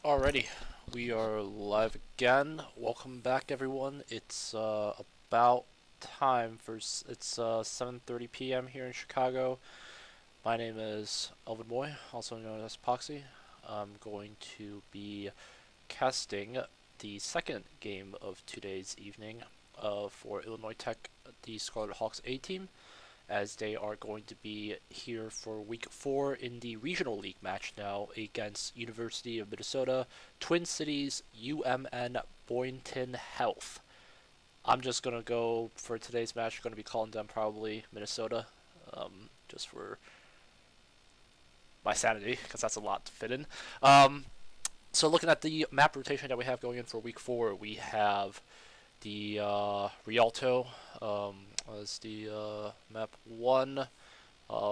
Alrighty, we are live again. Welcome back, everyone. It's about time for it's 7:30 p.m. here in Chicago. My name is Elvin Boy, also known as Poxy. I'm going to be casting the second game of today's evening for Illinois Tech, the Scarlet Hawks A team, as they are going to be here for week 4 in the regional league match now against University of Minnesota, Twin Cities, UMN, Boynton Health. I'm just going to go for today's match, going to be calling them probably Minnesota, just for my sanity, because that's a lot to fit in. So looking at the map rotation that we have going in for week 4, we have the Rialto as the map 1,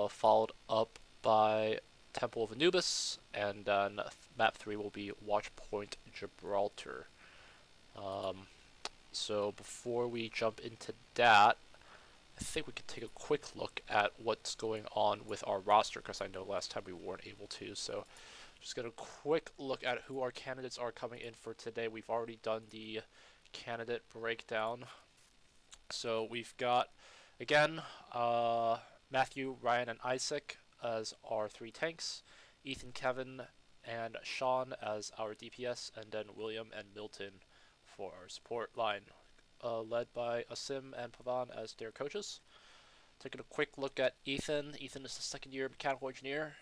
followed up by Temple of Anubis, and then map 3 will be Watch Point Gibraltar. So before we jump into that, I think we could take a quick look at what's going on with our roster, because I know last time we weren't able to. So just get a quick look at who our candidates are coming in for today. We've already done the candidate breakdown. So we've got, again, Matthew, Ryan, and Isaac as our 3 tanks, Ethan, Kevin, and Sean as our DPS, and then William and Milton for our support line, led by Asim and Pavan as their coaches. Taking a quick look at Ethan. Ethan is a second-year mechanical engineer,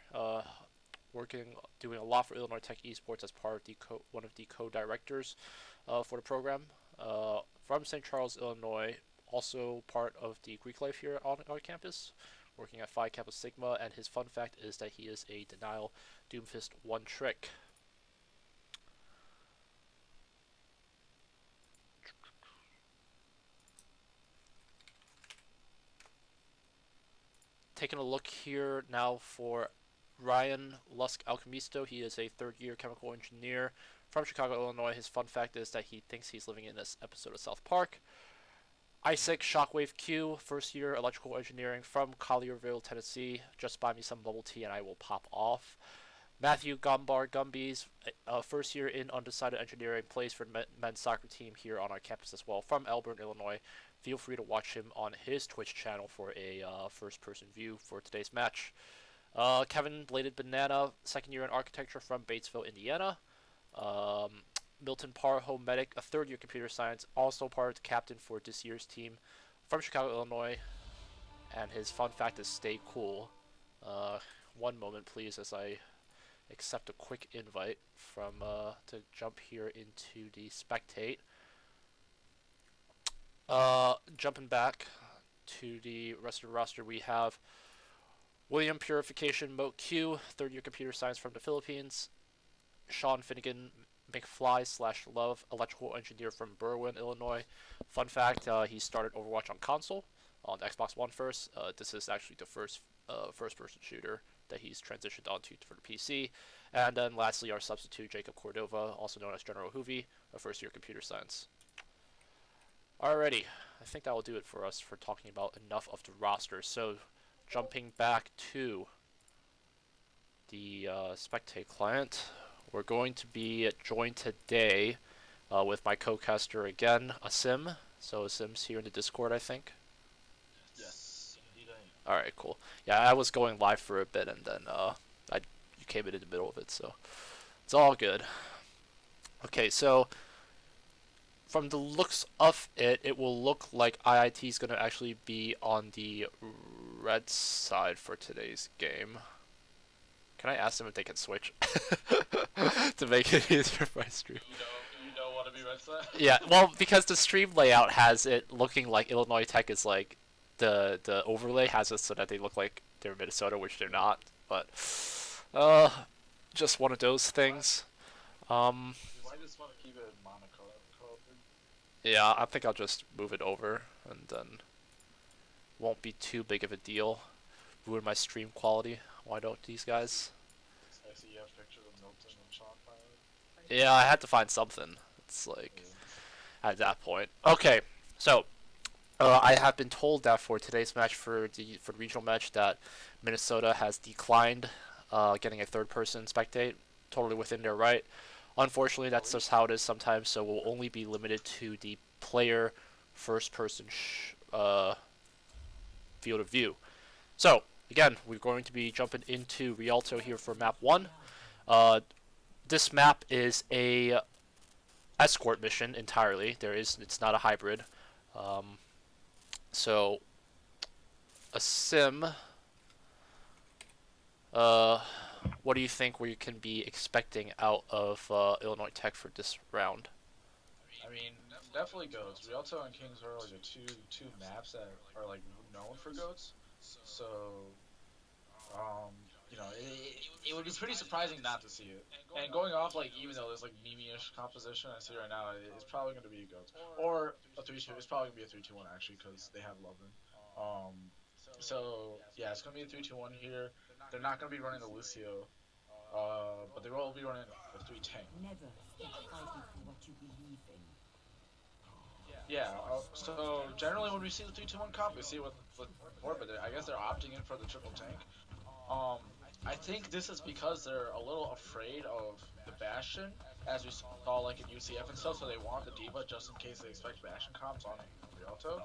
doing a lot for Illinois Tech Esports as part of one of the co-directors for the program. From St. Charles, Illinois, also part of the Greek life here on our campus, working at Phi Kappa Sigma, and his fun fact is that he is a Denial Doomfist one trick. Taking a look here now for Ryan Lusk Alchemisto. He is a third-year chemical engineer from Chicago, Illinois. His fun fact is that he thinks he's living in this episode of South Park. Isaac Shockwave Q, first year electrical engineering from Collierville, Tennessee. Just buy me some bubble tea and I will pop off. Matthew Gumbar Gumbies, first year in undecided engineering, plays for the men's soccer team here on our campus as well, from Elburn, Illinois. Feel free to watch him on his Twitch channel for a first-person view for today's match. Kevin Bladed Banana, second year in architecture from Batesville, Indiana. Milton Parr, home medic, a third year computer science, also part of the captain for this year's team from Chicago, Illinois. And his fun fact is stay cool. One moment, please, as I accept a quick invite from to jump here into the spectate. Jumping back to the rest of the roster, we have William Purification Moat Q, third year computer science from the Philippines. Sean Finnegan McFly/Love, electrical engineer from Berwyn, Illinois. Fun fact, he started Overwatch on console, on Xbox One first. This is actually the first first-person shooter that he's transitioned onto for the PC. And then lastly, our substitute, Jacob Cordova, also known as General Hoovy, a first-year computer science. Alrighty, I think that will do it for us for talking about enough of the roster. So, jumping back to the Spectate client, we're going to be joined today with my co-caster again, Asim. So Asim's here in the Discord, I think. Yes, indeed I am. Alright, cool. Yeah, I was going live for a bit, and then you came in the middle of it, so it's all good. Okay, so from the looks of it, it will look like IIT is going to actually be on the red side for today's game. Can I ask them if they can switch to make it easier for my stream? You don't want to be red side? Yeah, well, because the stream layout has it looking like Illinois Tech is like the overlay has it so that they look like they're Minnesota, which they're not. But just one of those things. You might just want to keep it monocolored. Yeah, I think I'll just move it over, and then won't be too big of a deal. Ruin my stream quality. Why don't these guys? I see you have pictures of Milton and Sean finally. Yeah, I had to find something. It's like at that point. Okay, so I have been told that for today's match, for the regional match, that Minnesota has declined getting a third-person spectate. Totally within their right. Unfortunately, that's just how it is sometimes, so we'll only be limited to the player first-person field of view. So, again, we're going to be jumping into Rialto here for map 1. This map is a escort mission entirely. It's not a hybrid. So, a sim. What do you think we can be expecting out of Illinois Tech for this round? I mean, definitely goats. Rialto and Kings are like the two maps that are like known for goats. So, it would be pretty surprising not to see it. And going off like even though there's like meme-ish composition I see right now, it's probably going to be a goats or a 3-2. It's probably going to be a 3-2-1 actually because they have Lovren. So yeah, it's going to be a 3-2-1 here. They're not going to be running the Lucio, but they will be running the 3 tank. Never stop fighting for what you believe in. Yeah, so generally when we see the 3-2-1 comp, we see it with more, but I guess they're opting in for the triple tank. I think this is because they're a little afraid of the Bastion, as we saw like in UCF and stuff, so they want the Diva just in case they expect Bastion comps on Rialto.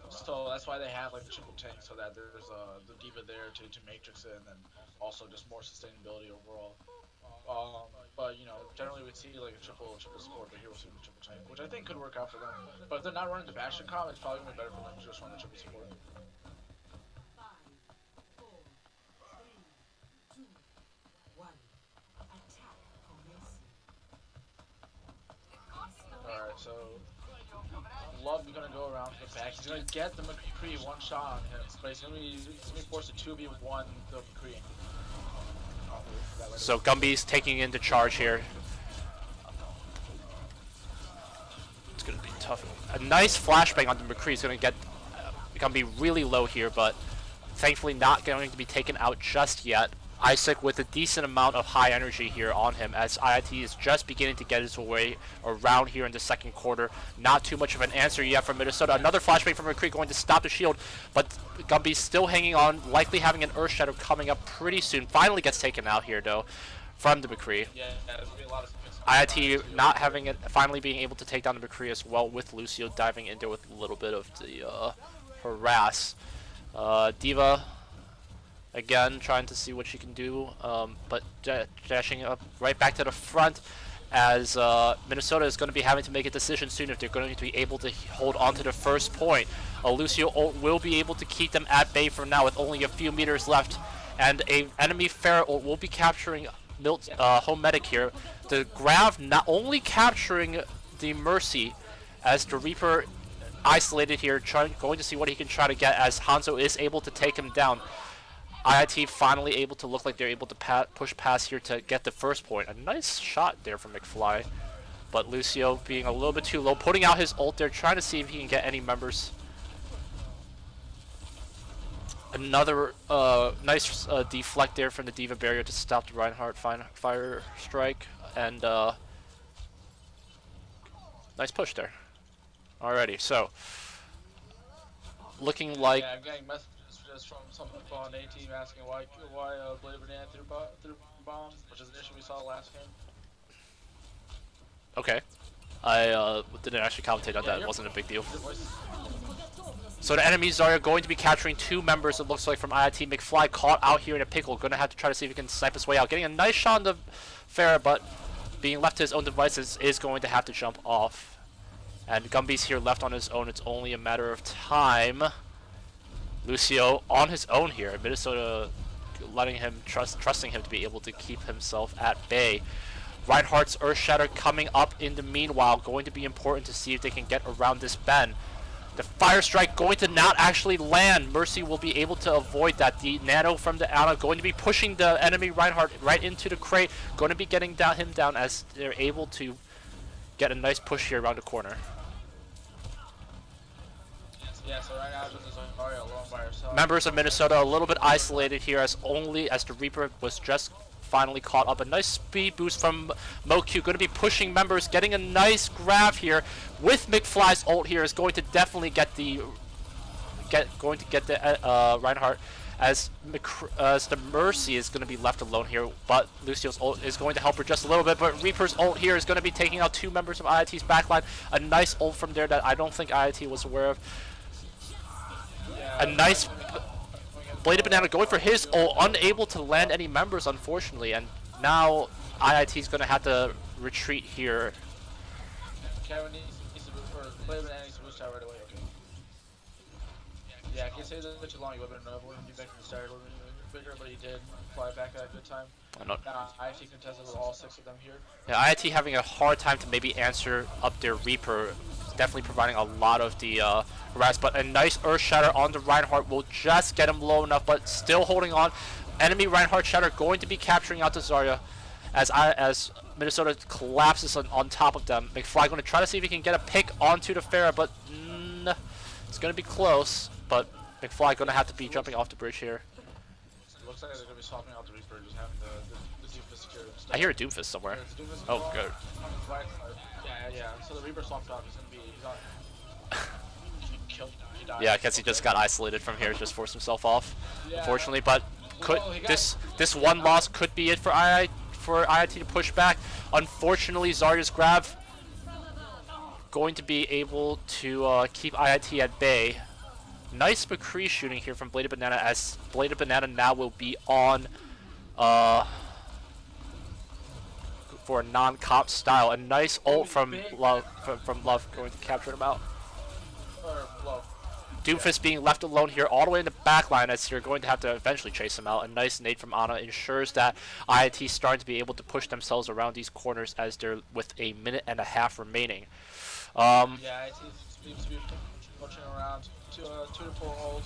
So that's why they have like the triple tank, so that there's the Diva there to matrix it, and then also just more sustainability overall. But generally we see like a triple support, but here we'll see the triple tank, which I think could work out for them. But if they're not running the Bastion comp, it's probably gonna be better for them to just run the triple support. 5, 4, 3, 2, 1. Attack commencing. Alright, so Love is gonna go around to the back. He's gonna get the McCree one shot on him, but he's gonna be forced to 2v1 the McCree. So Gumby's taking into charge here. It's going to be tough. A nice flashbang on the McCree is going to get Gumby really low here, but thankfully not going to be taken out just yet. Isaac with a decent amount of high energy here on him as IIT is just beginning to get his way around here in the second quarter. Not too much of an answer yet from Minnesota. Another flashbang from McCree going to stop the shield, but Gumby's still hanging on, likely having an Earth Shadow coming up pretty soon. Finally gets taken out here though from the McCree. Yeah, there's gonna be a lot of IIT not having it, finally being able to take down the McCree as well with Lucio diving in there with a little bit of the harass. Diva again, trying to see what she can do, but dashing up right back to the front as Minnesota is going to be having to make a decision soon if they're going to be able to hold on to the first point. Lucio ult will be able to keep them at bay for now with only a few meters left, and a enemy Pharah ult will be capturing Home Medic here. The Grav not only capturing the Mercy as the Reaper isolated here, going to see what he can try to get as Hanzo is able to take him down. IIT finally able to look like they're able to push past here to get the first point. A nice shot there from McFly, but Lucio being a little bit too low, putting out his ult there, trying to see if he can get any members. Another nice deflect there from the Diva barrier to stop the Reinhardt fire strike, and nice push there. Alrighty, so looking like. Yeah, I'm getting messages from some people on A team asking why Blade Banana threw bomb, which is an issue we saw last game. Okay, I didn't actually commentate on that. It wasn't a big deal. So the enemies are going to be capturing 2 members, it looks like, from IIT. McFly caught out here in a pickle. Going to have to try to see if he can snipe his way out. Getting a nice shot on the Pharah, but being left to his own devices is going to have to jump off. And Gumby's here left on his own. It's only a matter of time. Lucio on his own here. Minnesota letting him trusting him to be able to keep himself at bay. Reinhardt's Earth Shatter coming up in the meanwhile. Going to be important to see if they can get around this bend. The Fire Strike going to not actually land. Mercy will be able to avoid that. The Nano from the Ana going to be pushing the enemy Reinhardt right into the crate. Going to be getting him down as they're able to get a nice push here around the corner. Yeah, so right now just Zarya alone by herself. Members of Minnesota a little bit isolated here as the Reaper was just finally caught up. A nice speed boost from MoQ, going to be pushing members, getting a nice grab here with McFly's ult here is going to definitely get the going to get the Reinhardt as the Mercy is going to be left alone here, but Lucio's ult is going to help her just a little bit, but Reaper's ult here is going to be taking out 2 members of IIT's backline. A nice ult from there that I don't think IIT was aware of. A nice Bladed Banana going for his ult, unable to land any members, unfortunately, and now IIT's going to have to retreat here. Kevin needs to move, or Bladed Banana needs to boost out right away, okay. Yeah, I can say that too long, you would have been enough, wouldn't be back from the start, would have been bigger, but he did fly back at a good time. IIT contested with all 6 of them here. Yeah, IIT having a hard time to maybe answer up their Reaper, definitely providing a lot of the harass, but a nice Earth Shatter on the Reinhardt will just get him low enough, but still holding on. Enemy Reinhardt Shatter going to be capturing out to Zarya as Minnesota collapses on top of them. McFly going to try to see if he can get a pick onto the Pharah, but it's going to be close, but McFly going to have to be jumping off the bridge here. Looks like they're going to be swapping out the Reaper, just having the Doomfist secure. I hear a Doomfist somewhere. Oh, good. Yeah, so the Reaper swapped out, he's on. He killed him, he died. Yeah, I guess he just got isolated from here, just forced himself off, unfortunately, but this one loss could be it for IIT to push back. Unfortunately, Zarya's grab going to be able to keep IIT at bay. Nice McCree shooting here from Bladed Banana, as Bladed Banana now will be on for a non-comp style. A nice ult from Love, from Love going to capture him out. Doomfist being left alone here all the way in the back line, as you're going to have to eventually chase him out. A nice nade from Ana ensures that IIT is starting to be able to push themselves around these corners as they're with a minute and a half remaining. Yeah, IIT seems to be pushing around 2 to 4 ults.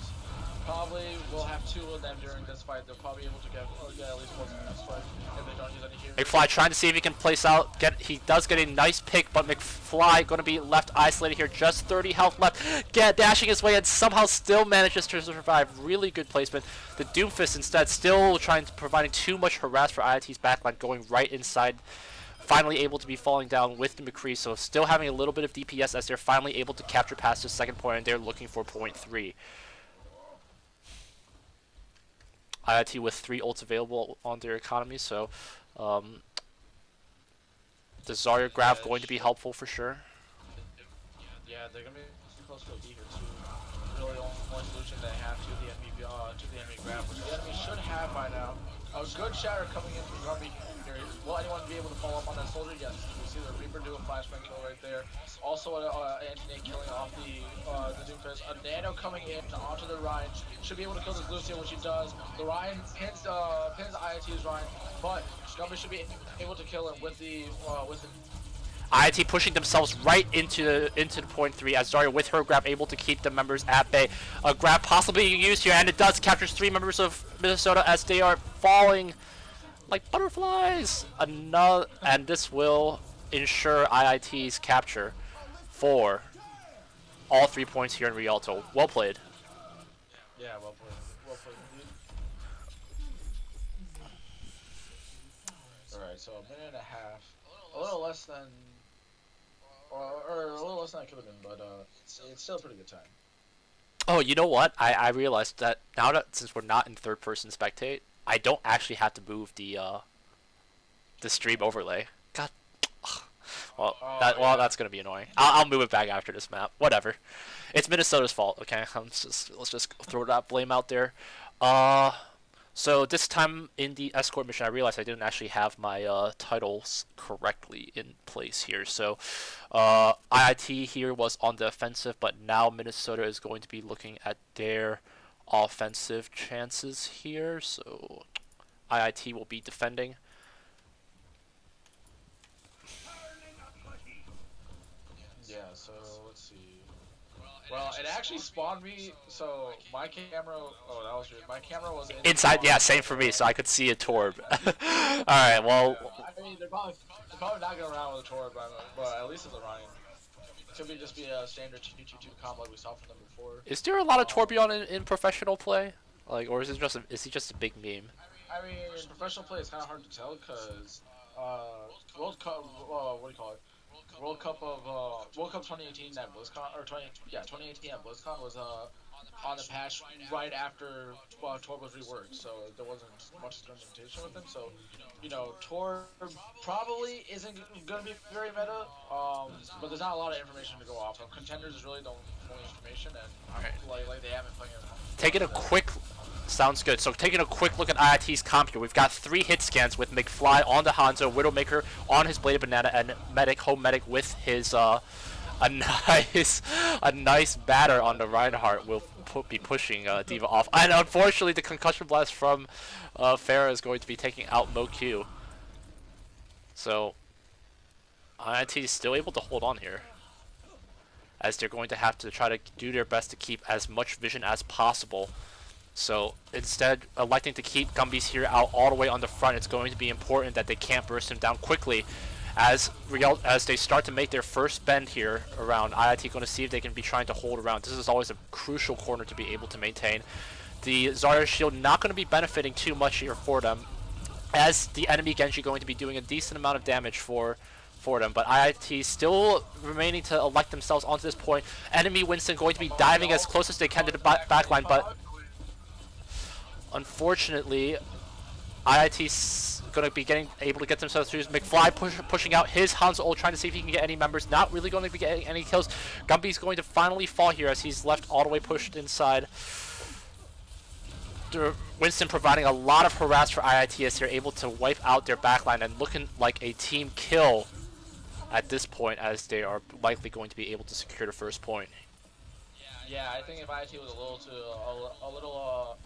Probably will have 2 of them during this fight. They'll probably be able to get at least 1 in this fight if they don't use any heroes. McFly trying to see if he can place out. He does get a nice pick, but McFly going to be left isolated here. Just 30 health left. Dashing his way and somehow still manages to survive. Really good placement. The Doomfist instead still providing too much harass for IIT's backline, going right inside. Finally able to be falling down with the McCree, so still having a little bit of DPS as they're finally able to capture past the second point, and they're looking for point 3. IIT with 3 ults available on their economy, so the Zarya grab going to be helpful for sure. Yeah, they're gonna be close to a beat here too. Really, the only solution they have to the enemy grab, which the enemy should have by now. A good shatter coming in from Grumpy here. Will anyone be able to follow up on that soldier? Yes. You see the Reaper do a flashbang kill right there. Also, Anthony killing off the Doomfist. A Nano coming in onto the Ryan. Should be able to kill this Lucio when she does. The Ryan pins IIT's Ryan, but Grumpy should be able to kill him with the IIT pushing themselves right into the point 3 as Zarya with her grab able to keep the members at bay. A grab possibly used here, and it does captures 3 members of Minnesota as they are falling like butterflies. And this will ensure IIT's capture for all 3 points here in Rialto. Well played. Yeah, well played. Well played indeed. Alright, so a minute and a half. A little less than or a little less than I could have been, but it's still a pretty good time. Oh, you know what? I realized that now that since we're not in third person spectate, I don't actually have to move the stream overlay. God. Well, that's gonna be annoying. I'll move it back after this map. Whatever. It's Minnesota's fault. Okay, let's just throw that blame out there. So this time in the escort mission, I realized I didn't actually have my titles correctly in place here. So IIT here was on the offensive, but now Minnesota is going to be looking at their offensive chances here. So IIT will be defending. Yeah, so let's see. Well, it actually spawned me, so my camera, oh, that was weird. My camera was inside, yeah, same for me, so I could see a Torb. Alright, well. I mean, they're probably not going around with a Torb, but at least it's a Ryan. It could just be a standard 2-2-2 comp like we saw from them before. Is there a lot of Torbjorn in professional play? Like, or is he just a big meme? I mean, in professional play, it's kind of hard to tell, because, World Cup, what do you call it? World Cup 2018 at BlizzCon, or 2018 at BlizzCon was on the patch right after Tor was reworked, so there wasn't much experimentation with him. So, Tor probably isn't going to be very meta, but there's not a lot of information to go off of. Contenders is really the only information, and Alright. like they haven't played him. Taking a quick... Sounds good. So taking a quick look at IIT's comp here, we've got 3 hit scans with McFly on the Hanzo, Widowmaker on his Bladed Banana, and Home Medic with his a nice batter on the Reinhardt will be pushing D.Va off. And unfortunately, the concussion blast from Farah is going to be taking out MoQ. So IIT is still able to hold on here, as they're going to have to try to do their best to keep as much vision as possible. So instead electing to keep Gumby's here out all the way on the front, it's going to be important that they can't burst him down quickly as they start to make their first bend here around. IIT going to see if they can be trying to hold around. This is always a crucial corner to be able to maintain. The Zarya shield not going to be benefiting too much here for them, as the enemy Genji going to be doing a decent amount of damage for them, but IIT still remaining to elect themselves onto this point. Enemy Winston going to be diving as close as they can to the backline, but unfortunately, IIT's going to be able to get themselves through. McFly pushing out his Hanzo ult, trying to see if he can get any members. Not really going to be getting any kills. Gumby's going to finally fall here as he's left all the way pushed inside. Winston providing a lot of harass for IIT as they're able to wipe out their backline and looking like a team kill at this point, as they are likely going to be able to secure the first point. Yeah, I think if IIT was a little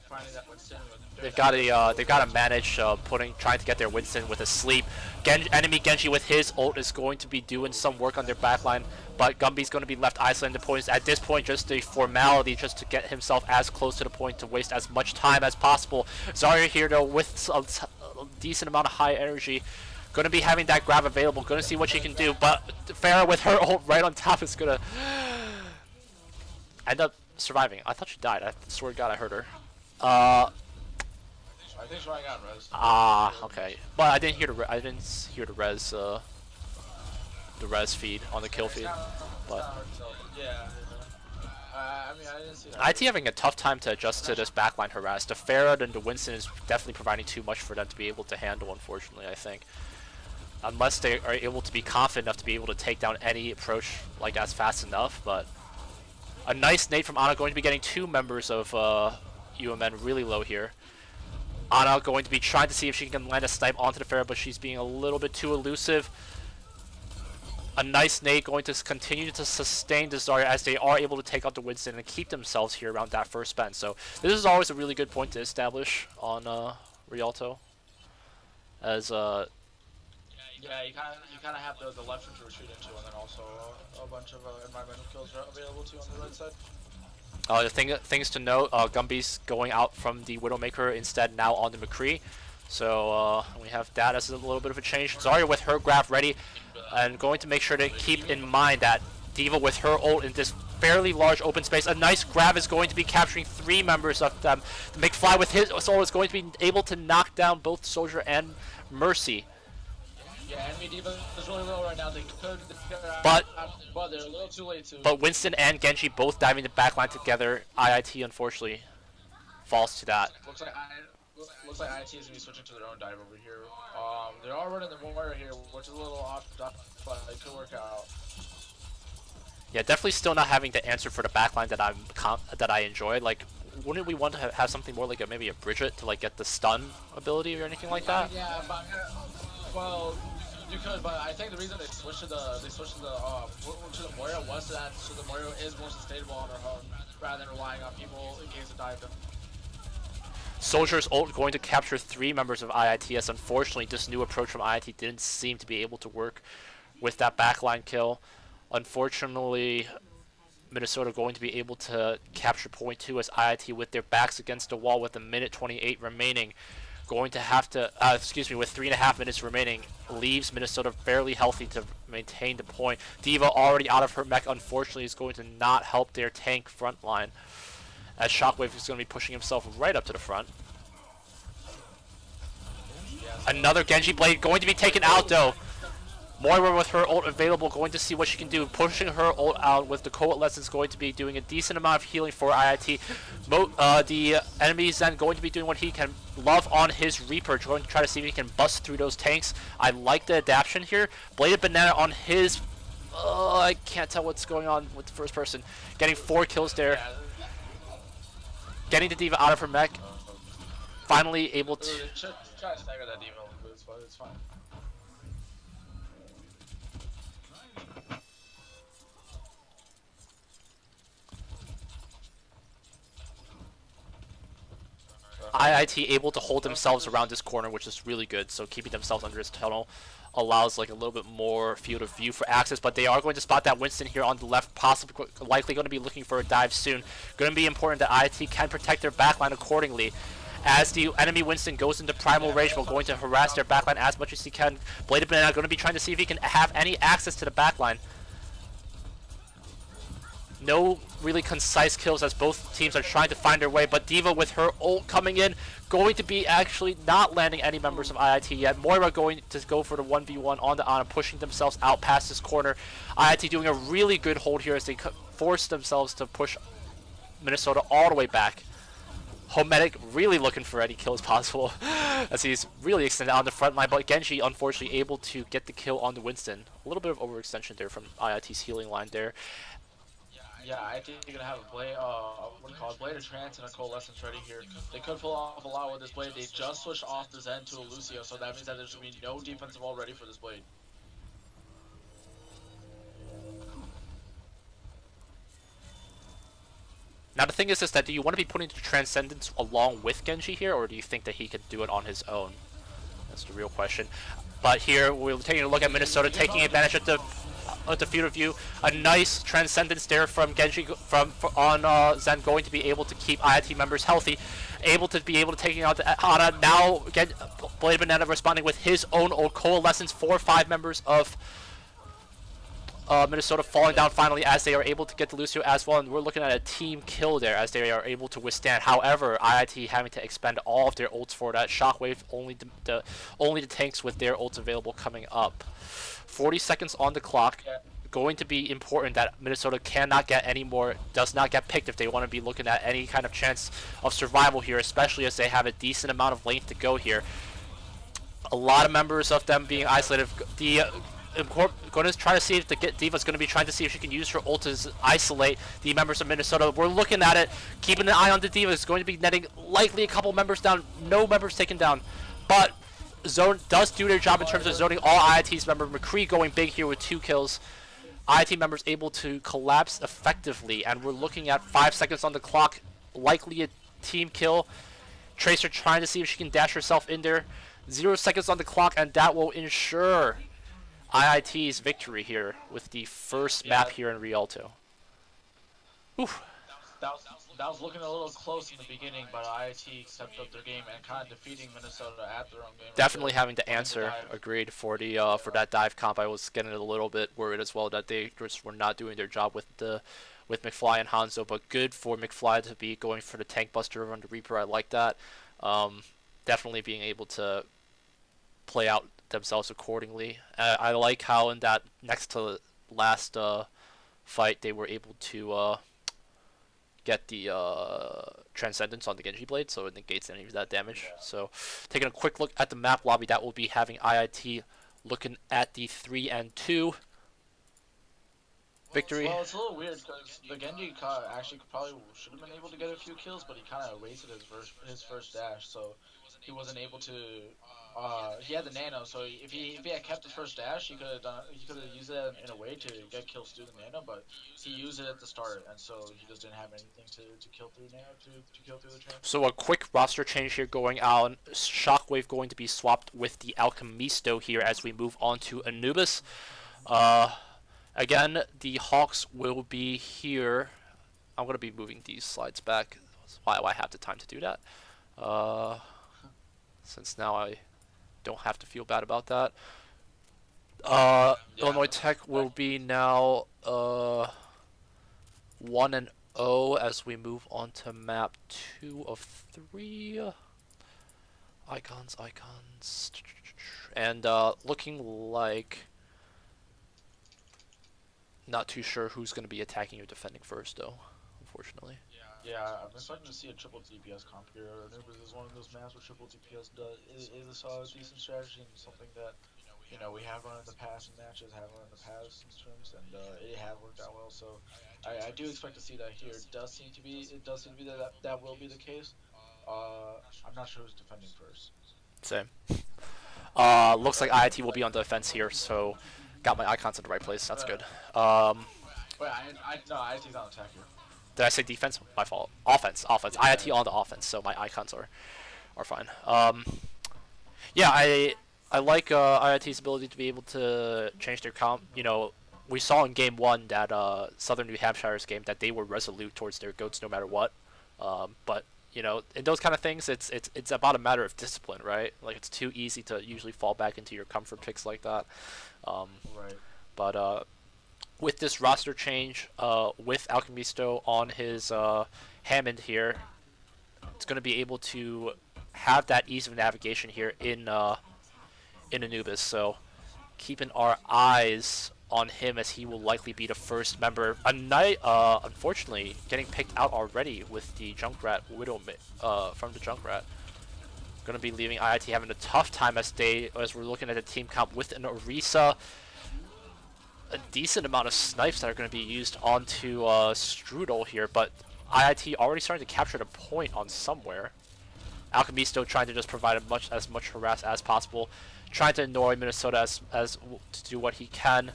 finding that Winston they've got to manage trying to get their Winston with a sleep. Enemy Genji with his ult is going to be doing some work on their backline, but Gumby's going to be left isolated to points. At this point, just a formality just to get himself as close to the point to waste as much time as possible. Zarya here though with a decent amount of high energy, going to be having that grab available, going to see what she can do, but Farah with her ult right on top is going to end up surviving. I thought she died. I swear to God I heard her. I think she got res. Okay. But I didn't hear the res feed on the kill feed. But Yeah. I mean, I didn't see that. IT having a tough time to adjust to this backline harass. The Farah and the Winston is definitely providing too much for them to be able to handle, unfortunately, I think. Unless they are able to be confident enough to be able to take down any approach like as fast enough, but a nice nade from Ana, going to be getting 2 members of UMN really low here. Ana going to be trying to see if she can land a snipe onto the Farah, but she's being a little bit too elusive. A nice nade going to continue to sustain the Zarya as they are able to take out the Winston and keep themselves here around that first bend. So this is always a really good point to establish on Rialto. As yeah, you kind of have the left to retreat into, and then also a bunch of environmental kills are available to you on the right side. Things to note, Gumby's going out from the Widowmaker instead now on the McCree. So we have that as a little bit of a change. Zarya with her grab ready, and going to make sure to keep in mind that D.Va with her ult in this fairly large open space. A nice grab is going to be capturing 3 members of them. McFly with his ult is going to be able to knock down both Soldier and Mercy. Yeah, enemy D.Va is really low right now. They could, but they're a little too late to. But Winston and Genji both diving the backline together. IIT unfortunately falls to that. Looks like IIT is gonna be switching to their own dive over here. They are running the Moira here, which is a little off, but it could work out. Yeah, definitely still not having the answer for the backline that I enjoy. Like, wouldn't we want to have something more like maybe a Bridget to like get the stun ability or anything like that? Yeah, but well, you could, but I think the reason they switched to the Moira was that so the Moira is more sustainable on her own rather than relying on people in case of dive them. Soldier's ult going to capture 3 members of IITS. Unfortunately, this new approach from IIT didn't seem to be able to work with that backline kill. Unfortunately, Minnesota going to be able to capture point 2 as IIT with their backs against the wall with a minute 28 remaining. Going to have to, with 3.5 minutes remaining, leaves Minnesota fairly healthy to maintain the point. D.Va already out of her mech, unfortunately, is going to not help their tank front line, as Shockwave is going to be pushing himself right up to the front. Another Genji Blade going to be taken out though. Moira with her ult available, going to see what she can do. Pushing her ult out with the Coalescence going to be doing a decent amount of healing for IIT. The enemy's then going to be doing what he can. Love on his Reaper, going to try to see if he can bust through those tanks. I like the adaptation here. Bladed Banana on his... I can't tell what's going on with the first person. Getting 4 kills there. Yeah, Getting the D.Va out of her mech. Finally able to... try to stagger that D.Va a little bit, but it's fine. IIT able to hold themselves around this corner, which is really good. So keeping themselves under this tunnel allows like a little bit more field of view for access. But they are going to spot that Winston here on the left, possibly likely going to be looking for a dive soon. Going to be important that IIT can protect their backline accordingly. As the enemy Winston goes into primal rage, we're going to harass their backline as much as he can. Bladed Banana going to be trying to see if he can have any access to the backline. No really concise kills as both teams are trying to find their way, but D.Va with her ult coming in, going to be actually not landing any members of IIT yet. Moira going to go for the 1v1 on the Ana, pushing themselves out past this corner. IIT doing a really good hold here as they force themselves to push Minnesota all the way back. Homedic really looking for any kills possible as he's really extended on the front line, but Genji unfortunately able to get the kill on the Winston. A little bit of overextension there from IIT's healing line there. Yeah, I think they're gonna have a blade, what do you call it, Blade of Trance and a Coalescence ready here. They could pull off a lot with this blade. They just switched off the Zen to a Lucio, so that means that there's gonna be no defensive wall ready for this blade. Now the thing is that do you want to be putting the Transcendence along with Genji here, or do you think that he can do it on his own? That's the real question. But here we're taking a look at Minnesota taking advantage of the field of view. A nice Transcendence there from Genji on Zen, going to be able to keep IIT members healthy, able to taking out the Ana. Now again, Bladed Banana responding with his own old Coalescence. 4 or 5 members of Minnesota falling down finally as they are able to get the Lucio as well, and we're looking at a team kill there as they are able to withstand. However, IIT having to expend all of their ults for that. Shockwave only the tanks with their ults available coming up. 40 seconds on the clock. Going to be important that Minnesota cannot get any more, does not get picked if they want to be looking at any kind of chance of survival here, especially as they have a decent amount of length to go here. A lot of members of them being isolated. Going to try to see if the D.Va's going to be trying to see if she can use her ult to isolate the members of Minnesota. We're looking at it, keeping an eye on the D.Va. Is going to be netting likely a couple members down, no members taken down, but Zone does do their job in terms of zoning all IIT's members. McCree going big here with 2 kills. IIT members able to collapse effectively, and we're looking at 5 seconds on the clock, likely a team kill. Tracer trying to see if she can dash herself in there. 0 seconds on the clock, and that will ensure IIT's victory here with the first map here in Rialto. Oof. That was looking a little close in the beginning, but IIT stepped up their game and kind of defeating Minnesota at their own game. Definitely having to answer. Agreed for the for that dive comp. I was getting a little bit worried as well that they just were not doing their job with McFly and Hanzo, but good for McFly to be going for the tank buster on the Reaper. I like that. Definitely being able to play out themselves accordingly. I like how in that next to last fight they were able to get the Transcendence on the Genji Blade, so it negates any of that damage. So taking a quick look at the map lobby, that will be having IIT looking at the 3-2 victory. Well, it's a little weird because the Genji actually probably should have been able to get a few kills, but he kind of wasted his first dash, so he wasn't able to. He had the nano, so if he had kept the first dash, he could have used it in a way to get kills through the nano, but he used it at the start, and so he just didn't have anything to kill through nano to kill through the train. So a quick roster change here going out. Shockwave going to be swapped with the Alchemisto here as we move on to Anubis. Again, the Hawks will be here. I'm going to be moving these slides back. That's why I have the time to do that. Since now I don't have to feel bad about that. Illinois Tech will be now 1-0 as we move on to map 2 of 3. Icons. And looking like Not too sure who's going to be attacking or defending first, though, unfortunately. Yeah, I'm expecting to see a triple DPS comp here. Anubis is one of those maps where triple DPS is a solid, decent strategy and something that we have run in the past in matches, have run in the past in streams, and it has worked out well. So I do expect to see that here. It does seem to be that will be the case. I'm not sure who's defending first. Same. Looks like IIT will be on defense here, so got my icons in the right place. That's good. Wait, no, IIT's on attack here. Did I say defense? My fault. Offense. IIT on the offense, so my icons are fine. Yeah, I like IIT's ability to be able to change their comp. We saw in game 1 that Southern New Hampshire's game that they were resolute towards their goats no matter what. But in those kind of things, it's about a matter of discipline, right? Like, it's too easy to usually fall back into your comfort picks like that. Right. But with this roster change, with Alchemisto on his Hammond here, it's going to be able to have that ease of navigation here in Anubis. So keeping our eyes on him, as he will likely be the first member. Unfortunately, getting picked out already with the Junkrat Widow from the Junkrat. Going to be leaving IIT having a tough time as we're looking at the team comp with an Orisa. A decent amount of snipes that are going to be used onto Strudel here, but IIT already starting to capture the point on somewhere. Alchemisto trying to just provide as much harass as possible, trying to annoy Minnesota as to do what he can.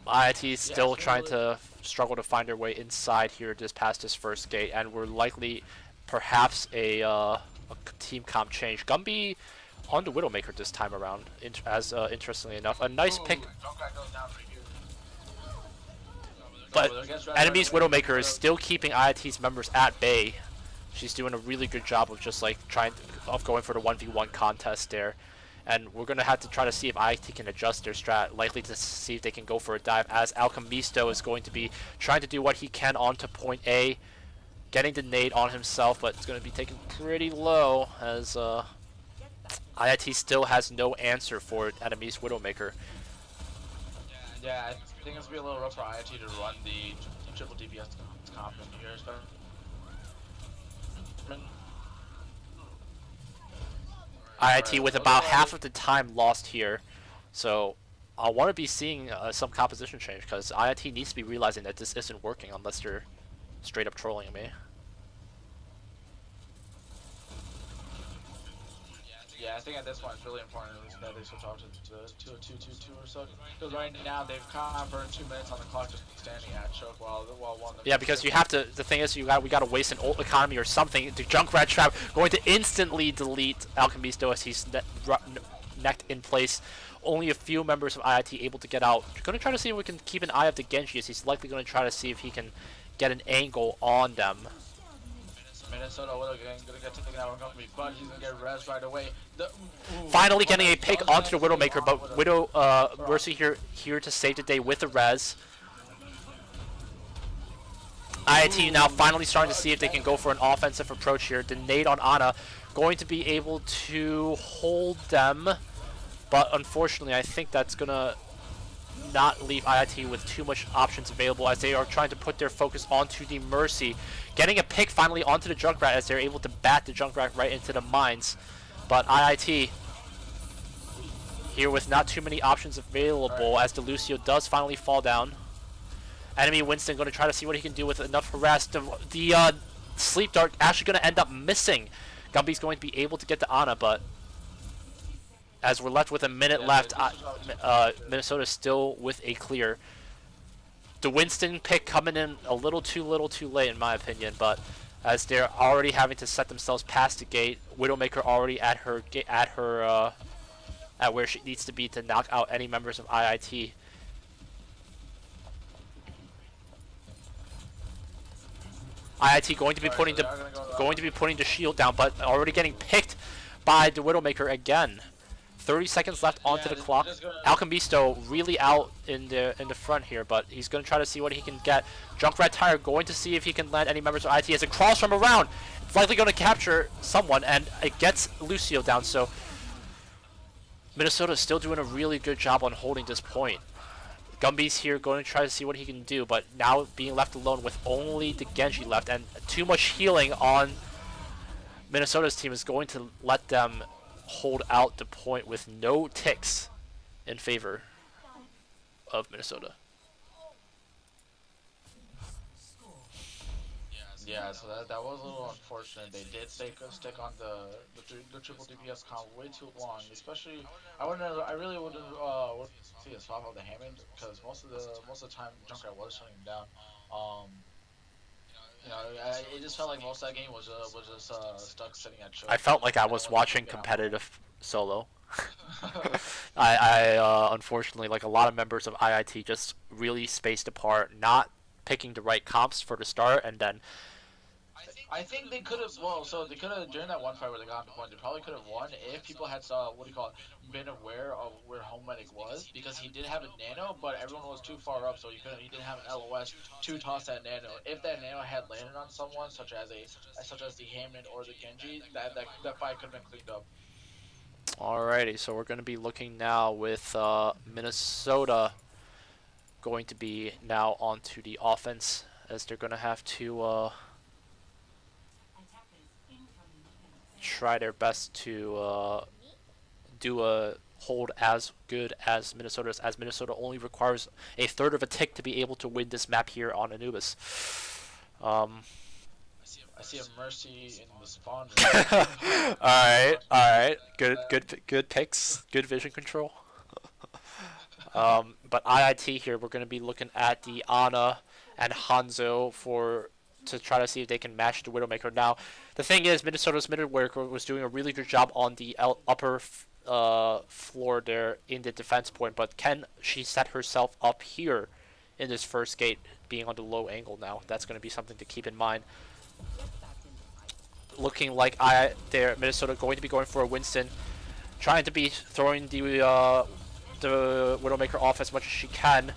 IIT is still trying to struggle to find their way inside here just past his first gate, and we're likely perhaps a team comp change. Gumby on the Widowmaker this time around, interestingly enough. A nice pick. But enemy's Widowmaker is still keeping IIT's members at bay. She's doing a really good job of just like going for the 1v1 contest there. And we're going to have to try to see if IIT can adjust their strat, likely to see if they can go for a dive, as Alchemisto is going to be trying to do what he can onto point A, getting the nade on himself, but it's going to be taken pretty low as IIT still has no answer for enemy's Widowmaker. Yeah, I think it's going to be a little rough for IIT to run the triple DPS comp in here, especially. IIT with about half of the time lost here, so I want to be seeing some composition change, because IIT needs to be realizing that this isn't working unless they're straight up trolling me. Yeah, I think at this point it's really important at least that they switch off to a 2-2-2 or so, because right now they've burned 2 minutes on the clock just standing at choke while one. Yeah, because you have to. The thing is, we got to waste an ult economy or something. The Junkrat trap going to instantly delete Alchemisto as he's necked in place. Only a few members of IIT able to get out. Going to try to see if we can keep an eye of the Genji, as he's likely going to try to see if he can get an angle on them. Minnesota Widow gonna get taken out on company, but he's gonna get res right away. Finally getting a pick onto the Widowmaker, but Widow Mercy here to save the day with the res. IIT now finally starting to see if they can go for an offensive approach here. The nade on Ana going to be able to hold them, but unfortunately I think that's gonna not leave IIT with too much options available, as they are trying to put their focus onto the Mercy. Getting a pick finally onto the Junkrat, as they're able to bat the Junkrat right into the mines. But IIT here with not too many options available, as Delucio does finally fall down. Enemy Winston going to try to see what he can do with enough harass. The Sleep Dart actually going to end up missing. Gumby's going to be able to get to Ana, but as we're left with a minute left, Minnesota still with a clear. The Winston pick coming in a little too late in my opinion, but as they're already having to set themselves past the gate, Widowmaker already at where she needs to be to knock out any members of IIT. IIT going to be putting the shield down, but already getting picked by the Widowmaker again. 30 seconds left onto the clock. Alchemisto really out in the front here, but he's going to try to see what he can get. Junkrat Tire going to see if he can land any members of IIT as it crawls from around. It's likely going to capture someone, and it gets Lucio down, so Minnesota is still doing a really good job on holding this point. Gumby's here going to try to see what he can do, but now being left alone with only the Genji left and too much healing on Minnesota's team is going to let them hold out the point with no ticks in favor of Minnesota. Yeah, so that was a little unfortunate. They did stick on the triple DPS comp way too long. Especially, I really wouldn't would see a swap of the Hammond because most of the time Junkrat was shutting him down. It just felt like most of that game was just stuck sitting at choke. I felt like I was watching competitive solo. I unfortunately, like a lot of members of IIT, just really spaced apart, not picking the right comps for the start, and then I think they could have. Well, so they could have during that one fight where they got on the point. They probably could have won if people had been aware of where Home Medic was, because he did have a nano, but everyone was too far up, so he didn't have an LOS to toss that nano. If that nano had landed on someone, such as the Hammond or the Genji, that fight could have been cleaned up. Alrighty, so we're going to be looking now with Minnesota going to be now onto the offense, as they're going to have to try their best to do a hold as good as Minnesota's, as Minnesota only requires a third of a tick to be able to win this map here on Anubis. I see a Mercy in the spawn. Alright. Good picks. Good vision control. But IIT here, we're going to be looking at the Ana and Hanzo to try to see if they can match the Widowmaker. Now, the thing is, Minnesota's Midworker was doing a really good job on the upper floor there in the defense point, but can she set herself up here in this first gate, being on the low angle now? That's going to be something to keep in mind. Looking like Minnesota going to be going for a Winston, trying to be throwing the Widowmaker off as much as she can.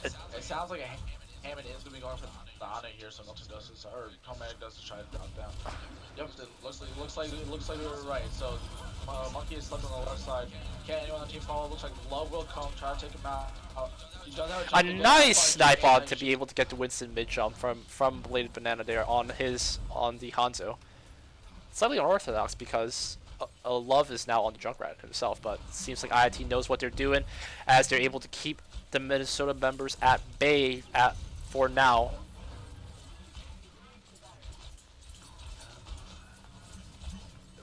It sounds like a Hammond is going to be going for the Ana here, so nothing does this, or Tomac does to try to drop down. Yep, it looks like we were right. So Monkey is left on the left side. Can't anyone on the team follow? Looks like Love will come try to take him out. He does have a nice snipe on to be able to get the Winston mid jump from Bladed Banana there on the Hanzo. Slightly unorthodox because Love is now on the Junkrat himself, but it seems like IIT knows what they're doing as they're able to keep the Minnesota members at bay for now.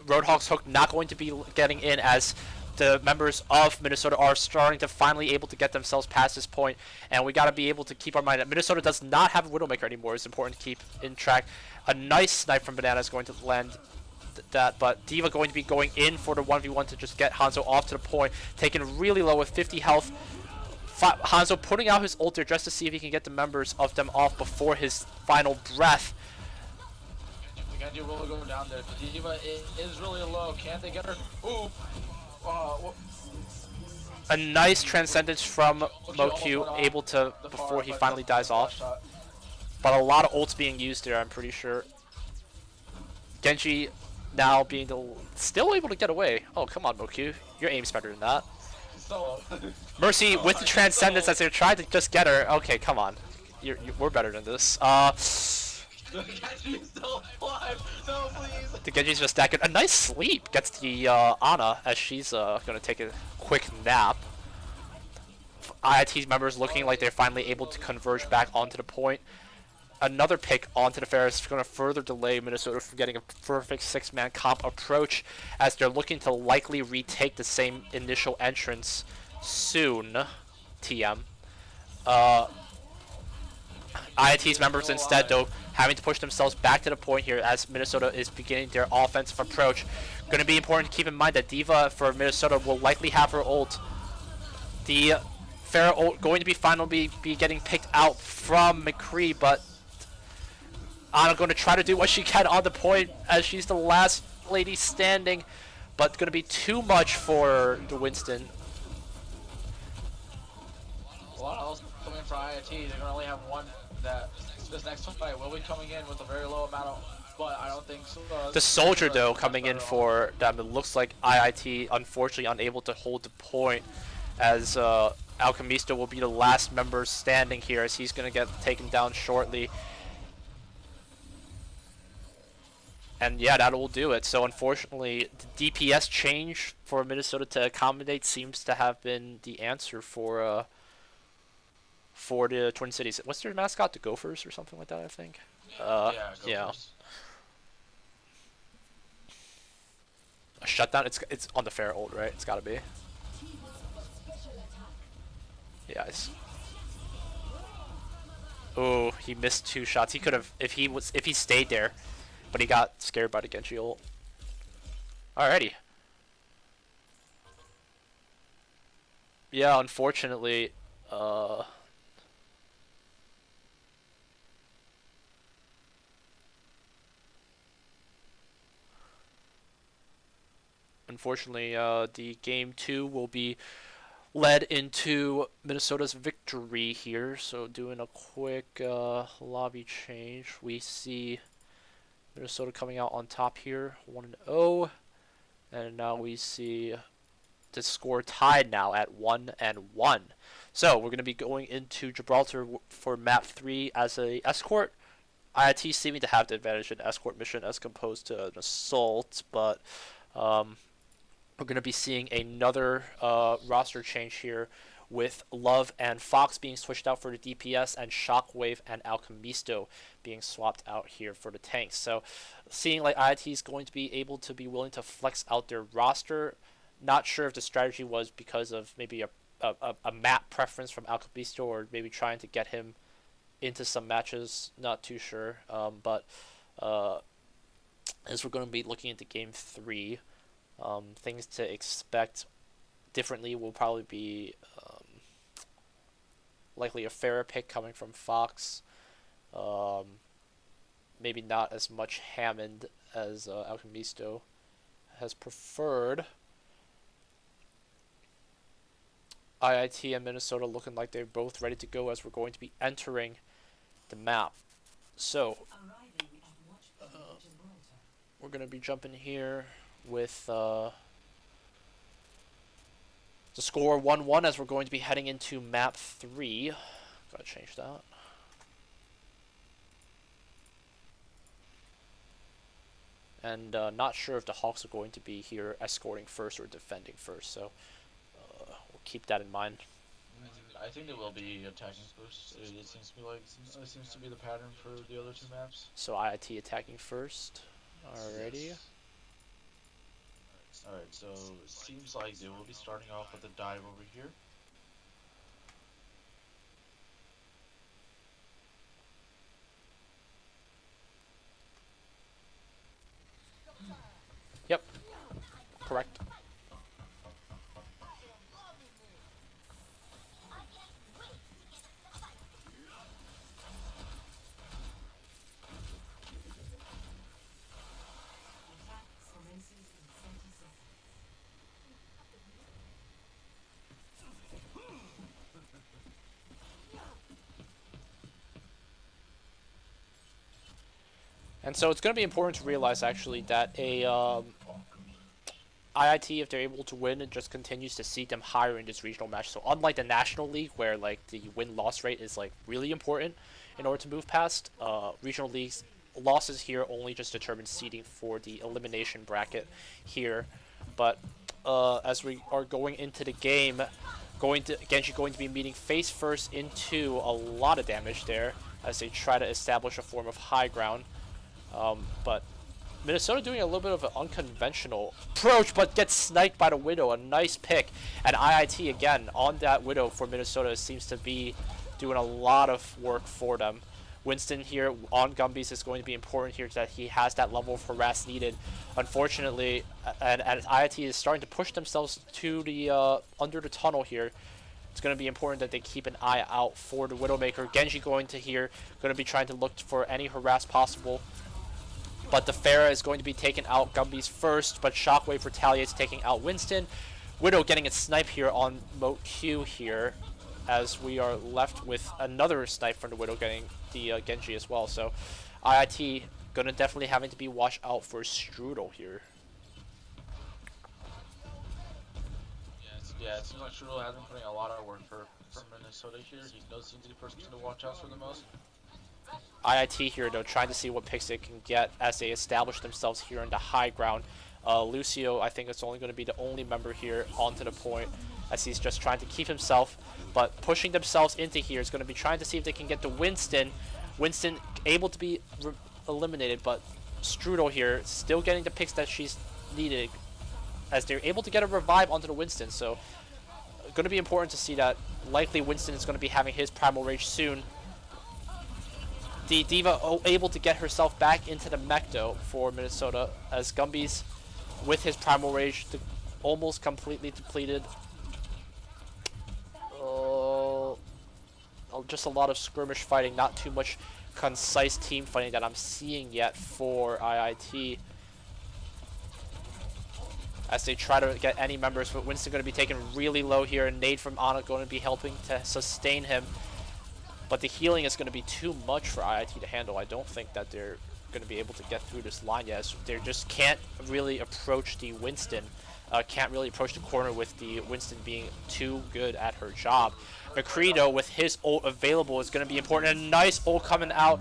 Roadhog's hook not going to be getting in, as the members of Minnesota are starting to finally able to get themselves past this point, and we got to be able to keep our mind that Minnesota does not have a Widowmaker anymore. It's important to keep in track. A nice snipe from Banana is going to land that, but D.Va going to be going in for the 1v1 to just get Hanzo off to the point, taking really low with 50 health. Hanzo putting out his ult there just to see if he can get the members of them off before his final breath. Genji will go down there. D.Va is really low. Can't they get her? Ooh. A nice transcendence from Moku, able to, before he finally dies off. But a lot of ults being used there, I'm pretty sure. Genji now being still able to get away. Oh, come on, Moku. Your aim's better than that. Mercy with the transcendence as they're trying to just get her. Okay, come on. We're better than this. Genji's still alive. No, please. The Genji's just stacking. A nice sleep gets the Ana as she's going to take a quick nap. IIT's members looking like they're finally able to converge back onto the point. Another pick onto the fair is going to further delay Minnesota from getting a perfect six-man comp approach, as they're looking to likely retake the same initial entrance soon. TM. IIT's members instead, though, having to push themselves back to the point here as Minnesota is beginning their offensive approach. Going to be important to keep in mind that D.Va for Minnesota will likely have her ult. The Pharah ult going to be finally be getting picked out from McCree, but Ana going to try to do what she can on the point as she's the last lady standing, but going to be too much for the Winston. A lot else coming for IIT. They're going to only have one. That this next fight will be coming in with a very low amount of, but I don't think so. The soldier though coming in for them. It looks like IIT unfortunately unable to hold the point as Alchemista will be the last member standing here as he's going to get taken down shortly. And yeah, that will do it. So unfortunately, the DPS change for Minnesota to accommodate seems to have been the answer for the Twin Cities. What's their mascot? The Gophers or something like that, I think. Yeah, go Yeah. first. A shutdown. It's on the fair old, right? It's got to be. Yeah. Oh, he missed 2 shots. He could have if he stayed there, but he got scared by the Genji ult. Alrighty. Yeah, unfortunately, the game 2 will be led into Minnesota's victory here. So doing a quick lobby change, we see Minnesota coming out on top here, 1-0, and now we see the score tied now at 1-1. So we're going to be going into Gibraltar for map 3 as a escort. IIT seeming to have the advantage in escort mission as opposed to an assault, but we're going to be seeing another roster change here with Love and Fox being switched out for the DPS and Shockwave and Alchemisto being swapped out here for the tanks. So seeing like IIT is going to be able to be willing to flex out their roster. Not sure if the strategy was because of maybe a map preference from Alchemisto or maybe trying to get him into some matches. Not too sure. But as we're going to be looking into game 3, things to expect differently will probably be likely a fairer pick coming from Fox. Maybe not as much Hammond as Alchemisto has preferred. IIT and Minnesota looking like they're both ready to go as we're going to be entering the map. So we're going to be jumping here with the score 1-1 as we're going to be heading into map 3. Gotta change that. And not sure if the Hawks are going to be here escorting first or defending first, so we'll keep that in mind. I think they will be attacking first. It seems to be it seems to be the pattern for the other 2 maps. So IIT attacking first. Alrighty. Yes. Alright, so it seems like they will be starting off with a dive over here. Yep. Correct. And so it's going to be important to realize actually that a IIT, if they're able to win, it just continues to seed them higher in this regional match. So unlike the National League, where like the win-loss rate is like really important in order to move past, regional leagues losses here only just determine seeding for the elimination bracket here. But as we are going into the game, Genji going to be meeting face first into a lot of damage there as they try to establish a form of high ground. But Minnesota doing a little bit of an unconventional approach, but gets sniped by the Widow. A nice pick. And IIT, again, on that Widow for Minnesota seems to be doing a lot of work for them. Winston here on Gumbies is going to be important here that he has that level of harass needed. Unfortunately, and IIT is starting to push themselves to the under the tunnel here. It's going to be important that they keep an eye out for the Widowmaker. Genji going to here, going to be trying to look for any harass possible. But the Pharah is going to be taking out Gumbies first, but Shockwave retaliates, taking out Winston. Widow getting a snipe here on Moat Q here, as we are left with another snipe from the Widow getting the Genji as well. So IIT going to definitely having to be watched out for Strudel here. Yeah, it's Yeah, it seems like Strudel has been putting a lot of work for Minnesota here. He does seem to be the person to watch out for the most. IIT here, though, trying to see what picks they can get as they establish themselves here in the high ground. Lucio, I think, is only going to be the only member here onto the point, as he's just trying to keep himself, but pushing themselves into here is going to be trying to see if they can get to Winston. Winston able to be eliminated, but Strudel here still getting the picks that she's needed, as they're able to get a revive onto the Winston. So going to be important to see that. Likely Winston is going to be having his Primal Rage soon. The D.Va able to get herself back into the mech though for Minnesota, as Gumby's with his Primal Rage almost completely depleted. Just a lot of skirmish fighting, not too much concise team fighting that I'm seeing yet for IIT, as they try to get any members, but Winston going to be taken really low here, and nade from Ana going to be helping to sustain him. But the healing is going to be too much for IIT to handle. I don't think that they're going to be able to get through this line yet. So they just can't really approach the Winston. Can't really approach the corner with the Winston being too good at her job. McCree, though, with his ult available, is going to be important. A nice ult coming out.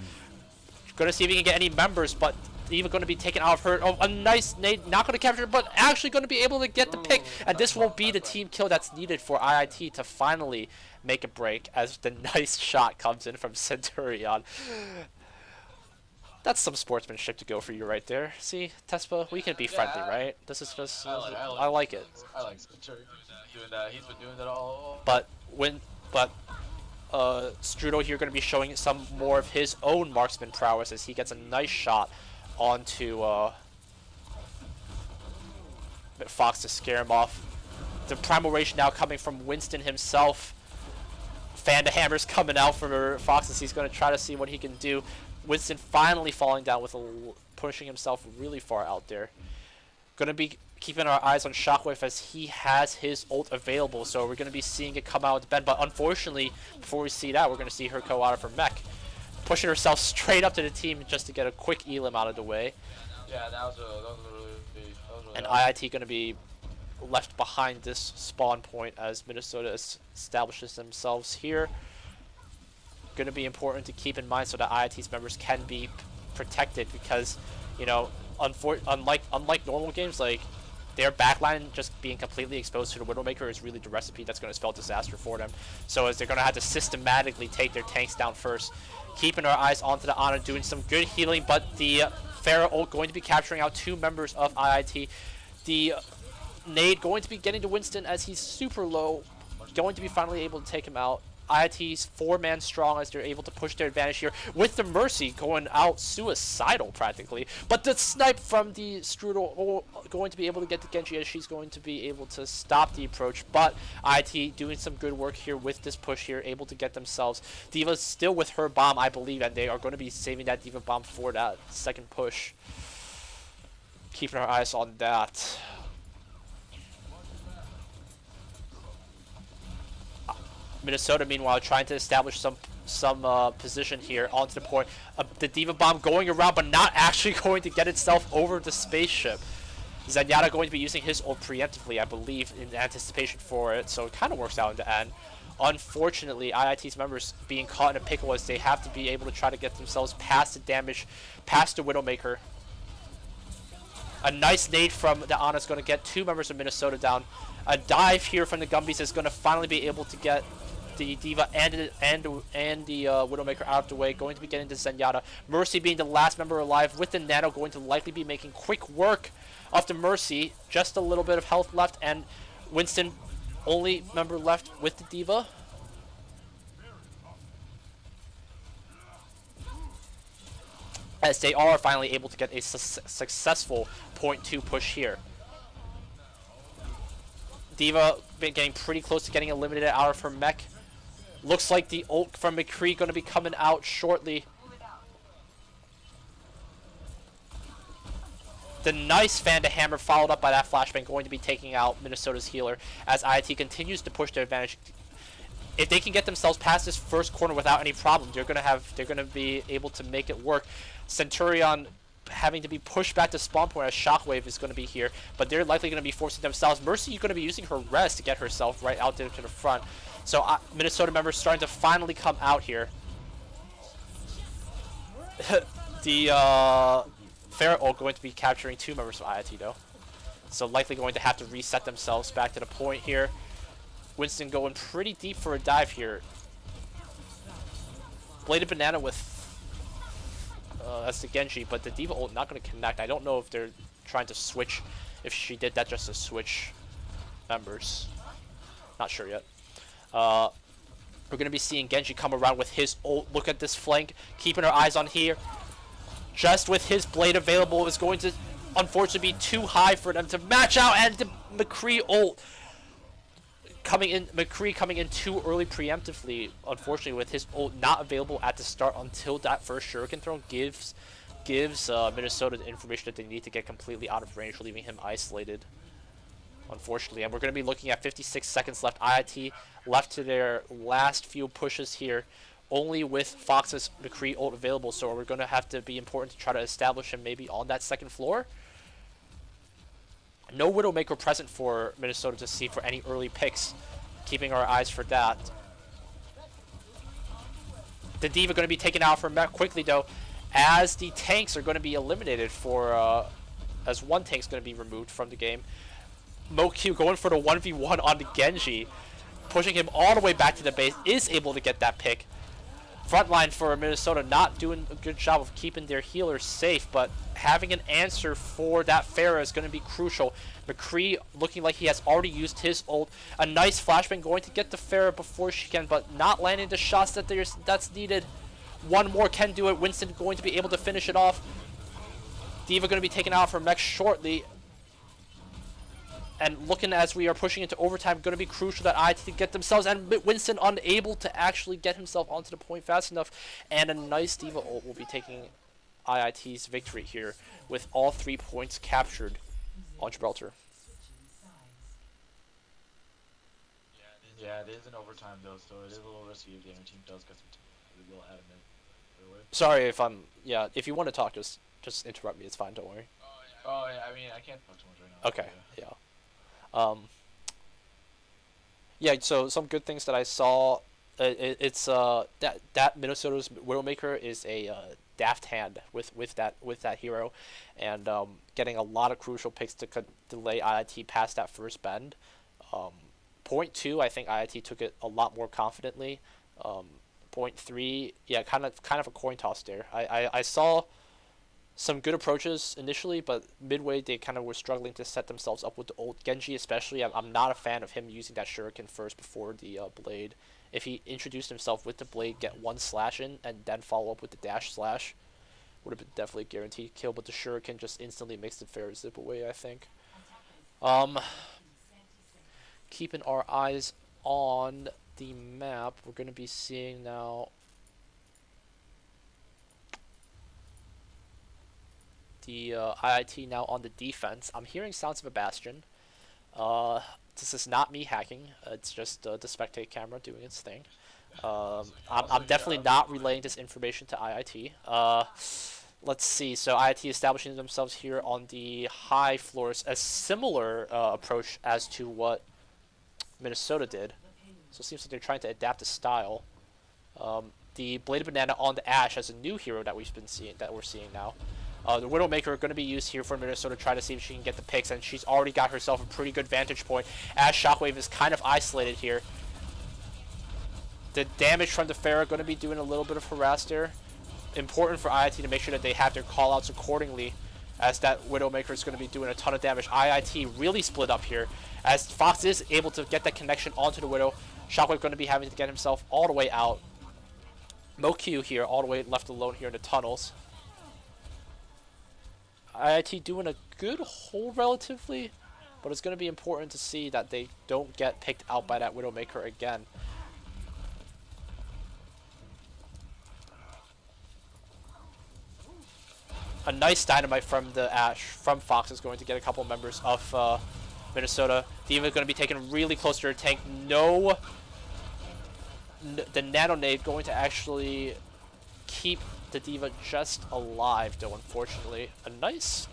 Going to see if he can get any members, but even going to be taken out of her. Oh, a nice nade, not going to capture, but actually going to be able to get the pick. And this will be the team kill that's needed for IIT to finally make a break, as the nice shot comes in from Centurion. That's some sportsmanship to go for you right there. See, Tespa, we can be friendly, right? This is just, I like it. I like Centurion doing that. He's been doing that all. But Strudel here going to be showing some more of his own marksman prowess, as he gets a nice shot onto Fox to scare him off. The Primal Rage now coming from Winston himself. Fan to Hammer's coming out for Fox, as he's going to try to see what he can do. Winston finally falling down with pushing himself really far out there. Going to be keeping our eyes on Shockwave, as he has his ult available, so we're going to be seeing it come out with Ben. But unfortunately, before we see that, we're going to see her go out of her mech, pushing herself straight up to the team just to get a quick elim out of the way. Yeah, that was a really big. And IIT going to be left behind this spawn point as Minnesota establishes themselves here. Going to be important to keep in mind so that IIT's members can be protected, because, you know, unlike normal games, like, their backline just being completely exposed to the Widowmaker is really the recipe that's going to spell disaster for them. So as they're going to have to systematically take their tanks down first. Keeping our eyes onto the Ana, doing some good healing, but the Pharah ult going to be capturing out two members of IIT. The nade going to be getting to Winston as he's super low, going to be finally able to take him out. IIT's 4-man strong as they're able to push their advantage here, with the Mercy going out suicidal practically. But the snipe from the Strudel going to be able to get to Genji, as she's going to be able to stop the approach. But IIT doing some good work here with this push here, able to get themselves. D.Va's still with her bomb, I believe, and they are going to be saving that D.Va bomb for that second push. Keeping our eyes on that. Minnesota, meanwhile, trying to establish some position here onto the point. The D.Va bomb going around, but not actually going to get itself over the spaceship. Zenyatta going to be using his ult preemptively, I believe, in anticipation for it, so it kind of works out in the end. Unfortunately, IIT's members being caught in a pickle, as they have to be able to try to get themselves past the damage, past the Widowmaker. A nice nade from the Ana is going to get two members of Minnesota down. A dive here from the Gumbies is going to finally be able to get the D.Va and the Widowmaker out of the way. Going to be getting to Zenyatta. Mercy being the last member alive, with the Nano going to likely be making quick work of the Mercy. Just a little bit of health left, and Winston, only member left with the D.Va. As they are finally able to get a successful .2 push here. D.Va been getting pretty close to getting eliminated out of her mech. Looks like the ult from McCree going to be coming out shortly. The nice fan to hammer, followed up by that flashbang, going to be taking out Minnesota's healer, as IIT continues to push their advantage. If they can get themselves past this first corner without any problem, they're going to be able to make it work. Centurion having to be pushed back to spawn point as Shockwave is going to be here, but they're likely going to be forcing themselves. Mercy is going to be using her res to get herself right out there to the front. So Minnesota members starting to finally come out here. The Pharah ult going to be capturing 2 members of IIT though. So likely going to have to reset themselves back to the point here. Winston going pretty deep for a dive here. Bladed Banana with that's the Genji, but the D.Va ult not going to connect. I don't know if they're trying to switch, if she did that just to switch members. Not sure yet. We're going to be seeing Genji come around with his ult. Look at this flank, keeping our eyes on here. Just with his blade available, is going to unfortunately be too high for them to match out, and the McCree ult coming in, McCree coming in too early preemptively, unfortunately, with his ult not available at the start until that first shuriken throw gives Minnesota the information that they need to get completely out of range, leaving him isolated, unfortunately. And we're going to be looking at 56 seconds left. IIT left to their last few pushes here, only with Fox's McCree ult available, so we're going to have to be important to try to establish him maybe on that second floor. No Widowmaker present for Minnesota to see for any early picks, keeping our eyes for that. The D.Va going to be taken out from Mech quickly though, as the tanks are going to be eliminated for, as one tank's going to be removed from the game. MoQ going for the 1v1 on the Genji, pushing him all the way back to the base, is able to get that pick. Frontline for Minnesota not doing a good job of keeping their healers safe, but having an answer for that Pharah is going to be crucial. McCree looking like he has already used his ult. A nice flashbang going to get the Pharah before she can, but not landing the shots that's needed. One more can do it. Winston going to be able to finish it off. D.Va going to be taken out from Mech shortly. And looking as we are pushing into overtime, going to be crucial that IIT to get themselves, and Winston unable to actually get himself onto the point fast enough. And a nice D.Va ult will be taking IIT's victory here with all 3 points captured on Gibraltar. Yeah, it is in overtime though, so it is a little risky if the other team does get some time. We will add it. Sorry if I'm, yeah, if you want to talk, just interrupt me, it's fine, don't worry. Oh yeah, I mean, I can't talk too much right now. Okay, yeah. Yeah, so some good things that I saw, it's that Minnesota's Widowmaker is a daft hand with that hero, and getting a lot of crucial picks to delay IIT past that first bend. Point 2, I think IIT took it a lot more confidently. Point 3, yeah, kind of a coin toss there. I saw some good approaches initially, but midway they kind of were struggling to set themselves up with the ult. Genji especially, I'm not a fan of him using that shuriken first before the blade. If he introduced himself with the blade, get one slash in, and then follow up with the dash slash, would have been definitely a guaranteed kill, but the shuriken just instantly makes the Pharah zip away, I think. Keeping our eyes on the map, we're going to be seeing now the IIT now on the defense. I'm hearing sounds of a Bastion. This is not me hacking. It's just the spectate camera doing its thing. I'm definitely not relaying this information to IIT. Let's see. So IIT establishing themselves here on the high floors. A similar approach as to what Minnesota did. So it seems like they're trying to adapt the style. The Bladed Banana on the Ashe as a new hero that we're seeing now. The Widowmaker are going to be used here for Minnesota to try to see if she can get the picks, and she's already got herself a pretty good vantage point as Shockwave is kind of isolated here. The damage from the Pharah going to be doing a little bit of harass there. Important for IIT to make sure that they have their callouts accordingly, as that Widowmaker is going to be doing a ton of damage. IIT really split up here, as Fox is able to get that connection onto the Widow. Shockwave going to be having to get himself all the way out. MoQ here, all the way left alone here in the tunnels. IIT doing a good hold relatively, but it's going to be important to see that they don't get picked out by that Widowmaker again. A nice dynamite from the Ashe from Fox is going to get a couple members of Minnesota. D.Va going to be taken really close to her tank. The Nano Nade going to actually keep the D.Va just alive, though, unfortunately. A nice,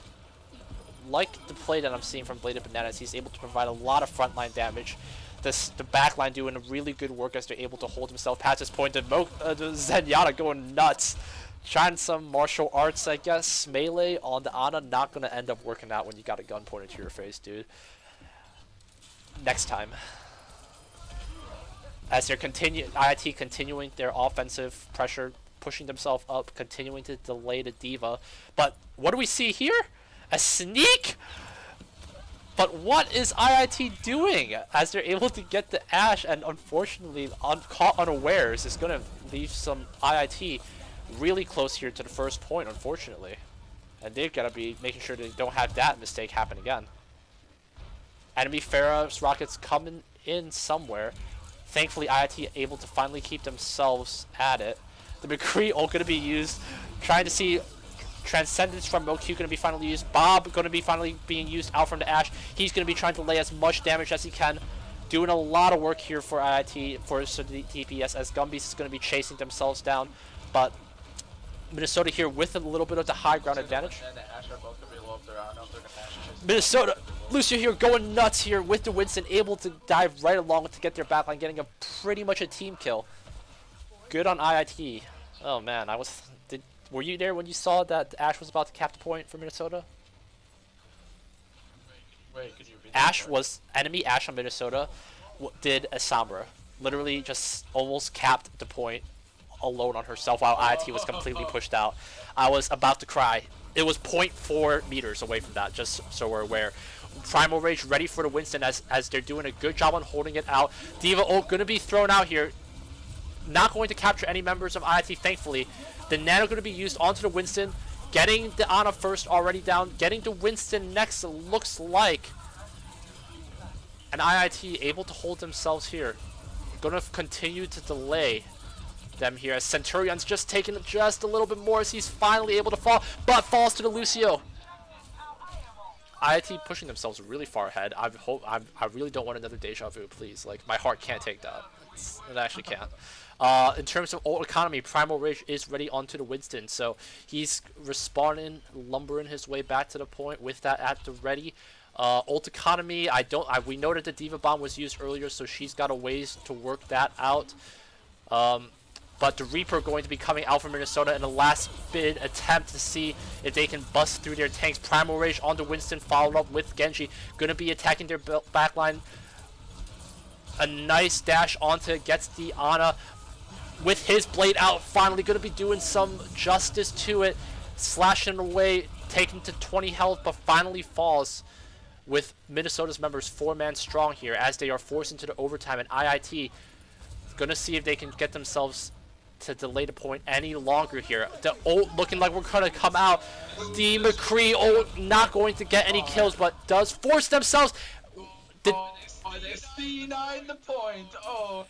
like the play that I'm seeing from Bladed Bananas, he's able to provide a lot of frontline damage. The backline doing really good work as they're able to hold himself past this point. The Zenyatta going nuts. Trying some martial arts, I guess. Melee on the Ana, not going to end up working out when you got a gun pointed to your face, dude. Next time. As they're IIT continuing their offensive pressure, pushing themselves up, continuing to delay the D.Va. But what do we see here? A sneak? But what is IIT doing as they're able to get the Ashe, and unfortunately caught unawares is going to leave some IIT really close here to the first point, unfortunately. And they've got to be making sure they don't have that mistake happen again. Enemy Pharah's rockets coming in somewhere. Thankfully IIT able to finally keep themselves at it. The McCree ult going to be used, trying to see Transcendence from MoQ going to be finally used. Bob going to be finally being used out from the Ashe. He's going to be trying to lay as much damage as he can. Doing a lot of work here for IIT, for the DPS, as Gumbies is going to be chasing themselves down. But Minnesota here with a little bit of the high ground advantage. Minnesota, Lucio here going nuts here with the Winston, able to dive right along to get their backline, getting a pretty much a team kill. Good on IIT. Oh man, were you there when you saw that Ashe was about to cap the point for Minnesota? Wait, could you repeat that? Enemy Ashe on Minnesota did a Sombra. Literally just almost capped the point alone on herself while IIT was completely pushed out. I was about to cry. It was 0.4 meters away from that, just so we're aware. Primal Rage ready for the Winston as they're doing a good job on holding it out. D.Va ult going to be thrown out here. Not going to capture any members of IIT, thankfully. The Nano going to be used onto the Winston. Getting the Ana first already down. Getting the Winston next, it looks like. And IIT able to hold themselves here. Going to continue to delay them here as Centurion's just taking just a little bit more as he's finally able to fall, but falls to the Lucio. IIT pushing themselves really far ahead. I really don't want another deja vu, please. Like, my heart can't take that. It actually can't. In terms of ult economy, Primal Rage is ready onto the Winston, so he's respawning, lumbering his way back to the point with that at the ready. Ult economy, we know that the D.Va bomb was used earlier, so she's got a ways to work that out. But the Reaper going to be coming out from Minnesota in the last bid attempt to see if they can bust through their tanks. Primal Rage onto Winston, followed up with Genji. Going to be attacking their backline. A nice dash onto, gets the Ana with his blade out. Finally going to be doing some justice to it. Slashing away, taking to 20 health, but finally falls with Minnesota's members 4-man strong here as they are forced into the overtime. And IIT going to see if they can get themselves to delay the point any longer here. The ult looking like we're going to come out. The McCree ult not going to get any kills, but does force themselves. They C9 the point. Oh.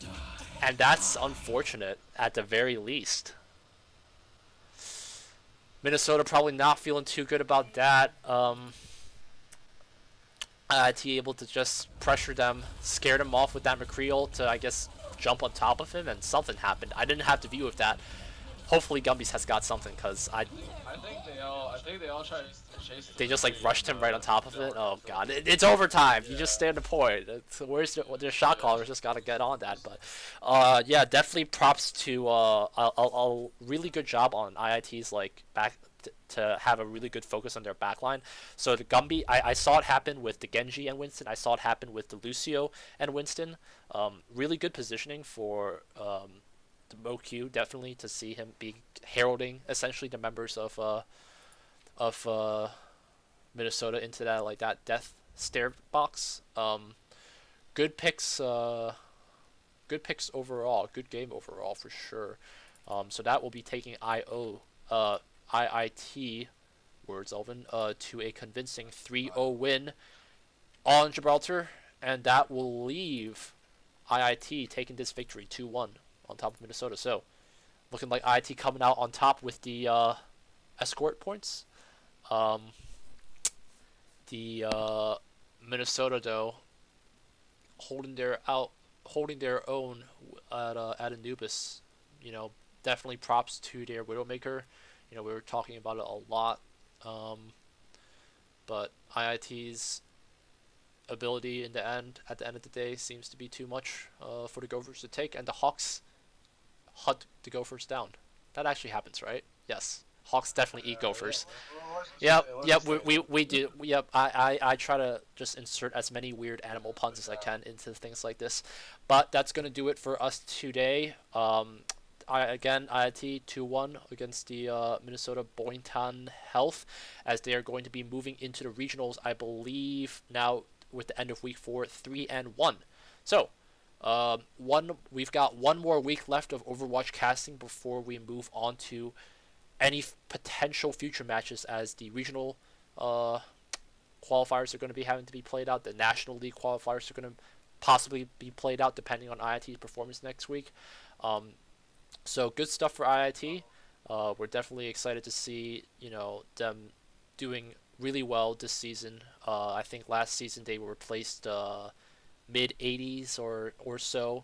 And that's unfortunate at the very least. Minnesota probably not feeling too good about that. IIT able to just pressure them, scare them off with that McCree ult to, I guess, jump on top of him, and something happened. I didn't have the view of that. Hopefully Gumbies has got something, because I think they all tried to chase it. they just like rushed him right on top of it. Oh god, it's overtime. You just stand the point. Where's the shot callers? Just gotta get on that. But yeah, definitely props to a really good job on IIT's like back to have a really good focus on their backline. So the Gumby, I saw it happen with the Genji and Winston. I saw it happen with the Lucio and Winston. Really good positioning for the MoQ, definitely, to see him be heralding essentially the members of Minnesota into that like that death stare box. Good picks. Good picks overall. Good game overall for sure. So that will be taking IIT, words Elvin, to a convincing 3-0 win on Gibraltar, and that will leave IIT taking this victory 2-1 on top of Minnesota. So looking like IIT coming out on top with the escort points. The Minnesota though holding their own at Anubis, you know, definitely props to their Widowmaker. You know, we were talking about it a lot, but IIT's ability in the end, at the end of the day, seems to be too much for the Gophers to take, and the Hawks hunt the Gophers down. That actually happens, right? Yes. Hawks definitely eat Yeah. Gophers. Let's just Yep, say, let's yep, just say we do. Yep, I try to just insert as many weird animal puns as I can into things like this. But that's going to do it for us today. Again, IIT 2-1 against the Minnesota Boynton Health, as they are going to be moving into the regionals, I believe, now with the end of week 4, 3-1. So, we've got one more week left of Overwatch casting before we move on to any potential future matches, as the regional qualifiers are going to be having to be played out. The National League qualifiers are going to possibly be played out depending on IIT's performance next week. So good stuff for IIT. We're definitely excited to see them doing really well this season. I think last season they were placed mid 80s or so.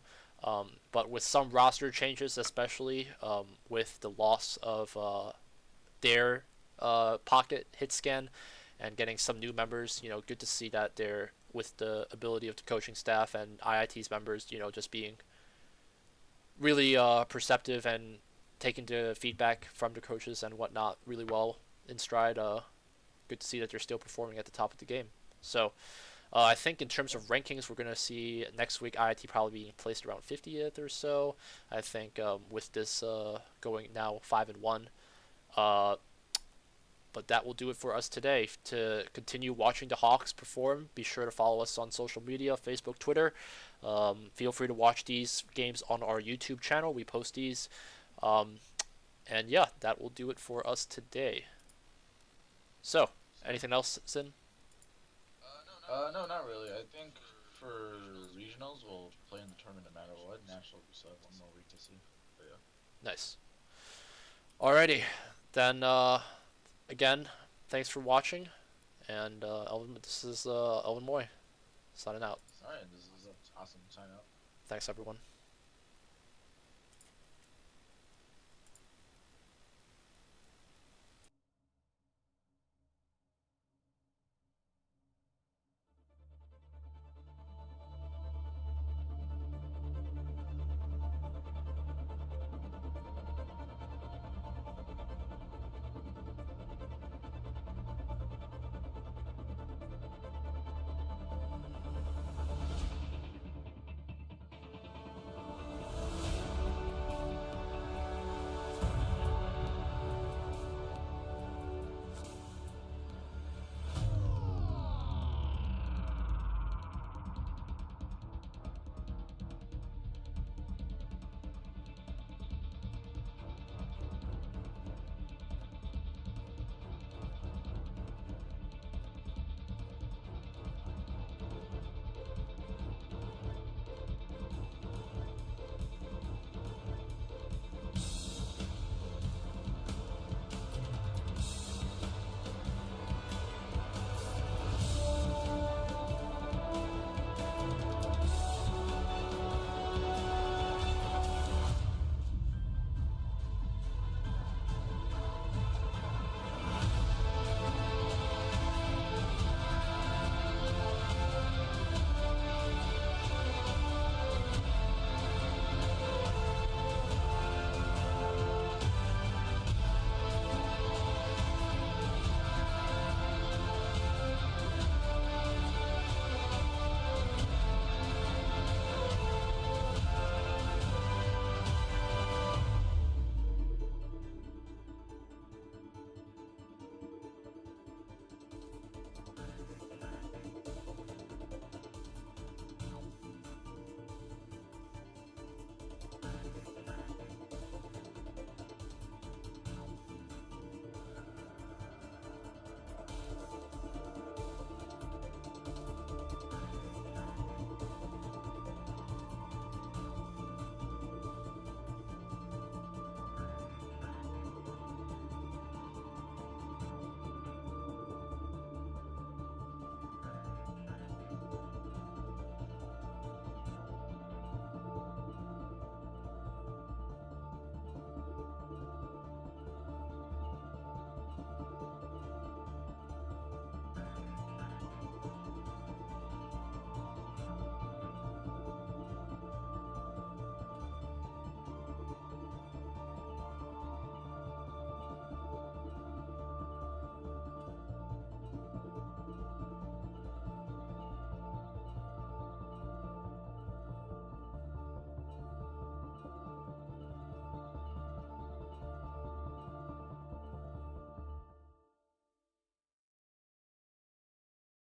But with some roster changes, especially with the loss of their pocket hit scan and getting some new members, good to see that they're, with the ability of the coaching staff and IIT's members, just being really perceptive and taking the feedback from the coaches and whatnot really well in stride. Good to see that they're still performing at the top of the game. So I think in terms of rankings, we're going to see next week IIT probably being placed around 50th or so. I think with this going now 5-1. But that will do it for us today. To continue watching the Hawks perform, be sure to follow us on social media, Facebook, Twitter. Feel free to watch these games on our YouTube channel. We post these. And yeah, that will do it for us today. So, anything else, Sin? no, not really. I think for regionals, we'll play in the tournament no matter what. National, we still have one more week to see. But yeah. Nice. Alrighty, then again, thanks for watching, and this is Elvin Moy, signing out. All right, this is awesome. Sign out. Thanks, everyone.